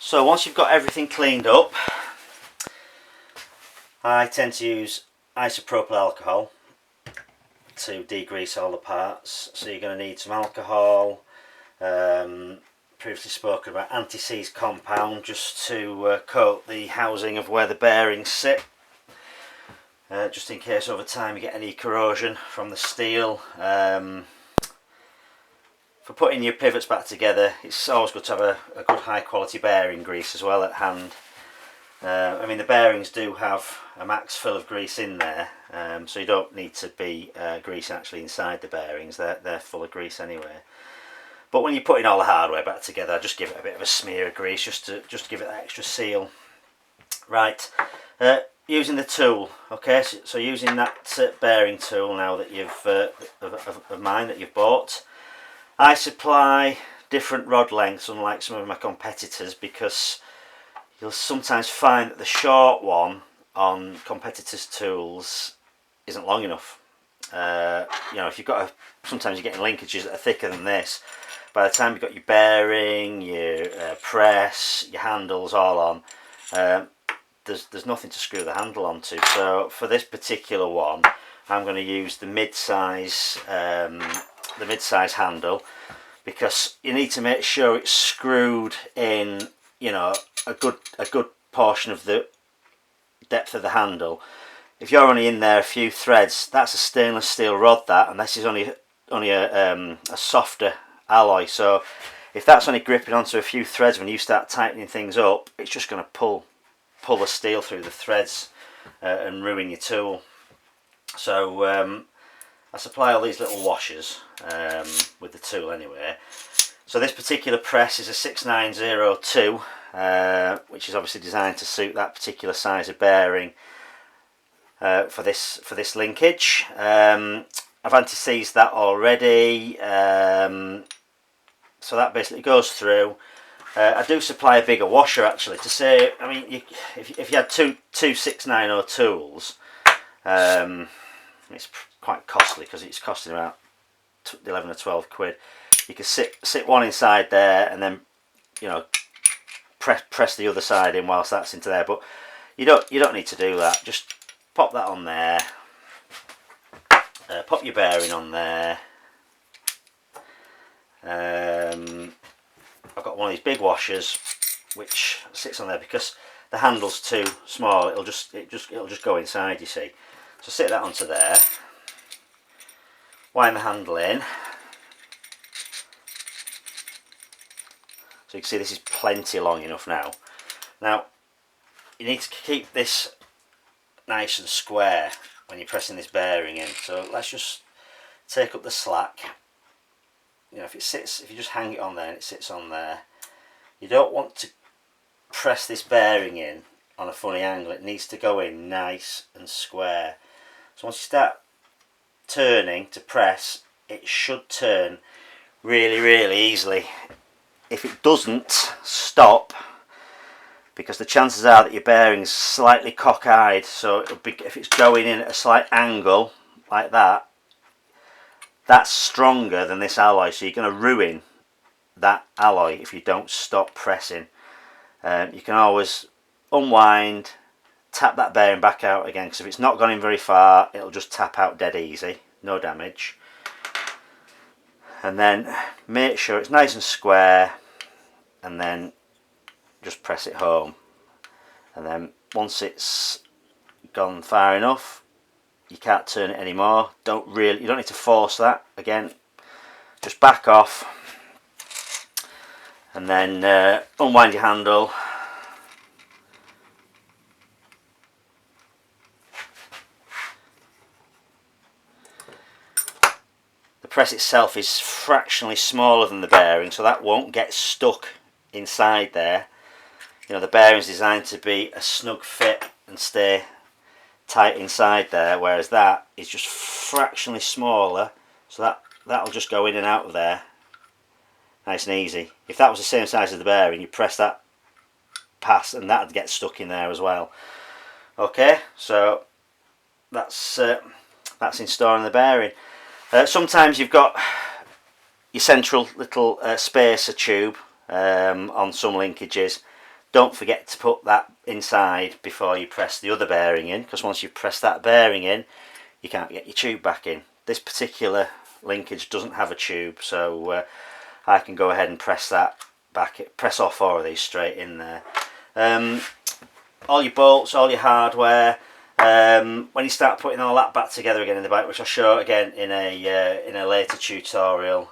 So once you've got everything cleaned up, I tend to use isopropyl alcohol to degrease all the parts. So you're going to need some alcohol, previously spoken about anti-seize compound, just to coat the housing of where the bearings sit, just in case over time you get any corrosion from the steel. For putting your pivots back together, it's always good to have a good high quality bearing grease as well at hand. I mean, the bearings do have a max fill of grease in there, so you don't need to be greasing actually inside the bearings. They're full of grease anyway. But when you're putting all the hardware back together, I just give it a bit of a smear of grease just to give it that extra seal. Right, using the tool. Okay, so using that bearing tool now that you've of mine that you've bought. I supply different rod lengths, unlike some of my competitors, because you'll sometimes find that the short one on competitors' tools isn't long enough. You know, if you've got sometimes you're getting linkages that are thicker than this. By the time you've got your bearing, your press, your handles all on, there's nothing to screw the handle onto. So for this particular one, I'm going to use the mid-size handle, because you need to make sure it's screwed in, you know, a good portion of the depth of the handle. If you're only in there a few threads, that's a stainless steel rod, that, and this is only a softer alloy. So if that's only gripping onto a few threads, when you start tightening things up, it's just going to pull the steel through the threads and ruin your tool. So I supply all these little washers with the tool anyway. So this particular press is a 6902, which is obviously designed to suit that particular size of bearing for this linkage. I've anti-seized that already, so that basically goes through. I do supply a bigger washer actually to say, I mean, if you had two 690 tools, it's quite costly because it's costing about 11 or 12 quid. You can sit one inside there and then, you know, press the other side in whilst that's into there. But you don't need to do that. Just pop that on there. Pop your bearing on there. I've got one of these big washers which sits on there because the handle's too small. It'll just go inside, you see. So sit that onto there. Wind the handle in. So you can see this is plenty long enough now. Now you need to keep this nice and square when you're pressing this bearing in. So let's just take up the slack. You know, if you just hang it on there and it sits on there, you don't want to press this bearing in on a funny angle. It needs to go in nice and square. So once you start turning to press, it should turn really easily. If it doesn't, stop, because the chances are that your bearing's slightly cockeyed. So if it's going in at a slight angle like that, that's stronger than this alloy, so you're going to ruin that alloy if you don't stop pressing. You can always unwind, tap that bearing back out again, because if it's not gone in very far, it'll just tap out dead easy, no damage. And then make sure it's nice and square, and then just press it home. And then once it's gone far enough, you can't turn it anymore. You don't need to force that. Again, just back off, and then unwind your handle. The press itself is fractionally smaller than the bearing, so that won't get stuck inside there. You know, the bearing's designed to be a snug fit and stay tight inside there, whereas that is just fractionally smaller, so that'll just go in and out of there nice and easy. If that was the same size as the bearing, you press that pass and that'd get stuck in there as well. Okay, so that's installing the bearing. Sometimes you've got your central little spacer tube on some linkages. don't forget to put that inside before you press the other bearing in, because once you've pressed that bearing in, you can't get your tube back in. This particular linkage doesn't have a tube, so I can go ahead and press that back, press all 4 of these straight in there. All your bolts, all your hardware, when you start putting all that back together again in the bike, which I'll show again in a later tutorial,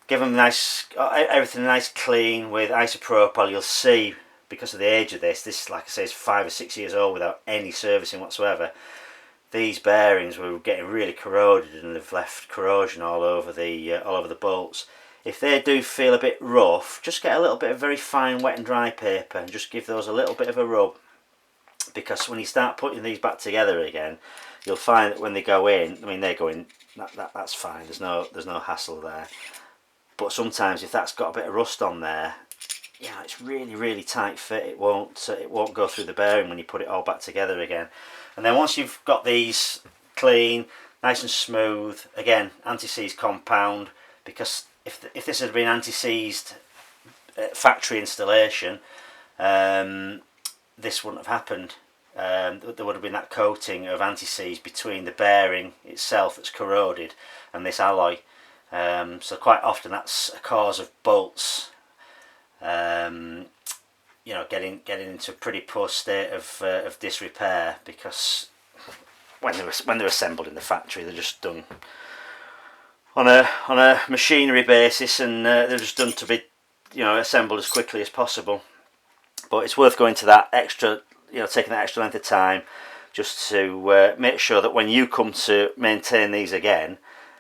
give them everything nice clean with isopropyl. You'll see, because of the age of this, like I say, is 5 or 6 years old without any servicing whatsoever. These bearings were getting really corroded and they've left corrosion all over the bolts. If they do feel a bit rough, just get a little bit of very fine wet and dry paper and just give those a little bit of a rub, because when you start putting these back together again, you'll find that when they go in, I mean they go in, that's fine, there's no hassle there. But sometimes if that's got a bit of rust on there, you know, it's really tight fit, it won't go through the bearing when you put it all back together again. And then once you've got these clean, nice and smooth, again, anti-seize compound, because if this had been anti-seized factory installation, this wouldn't have happened. There would have been that coating of anti-seize between the bearing itself that's corroded and this alloy. So quite often that's a cause of bolts, you know, getting into a pretty poor state of disrepair, because when they're assembled in the factory, they're just done on a machinery basis, and they're just done to be, you know, assembled as quickly as possible. But it's worth going to that extra, you know, taking that extra length of time just to make sure that when you come to maintain these again,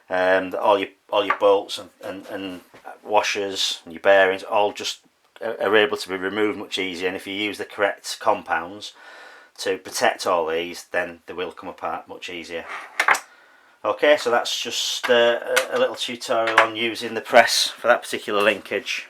that all your bolts and washers and your bearings all just are able to be removed much easier. And if you use the correct compounds to protect all these, then they will come apart much easier. Okay, so that's just a little tutorial on using the press for that particular linkage.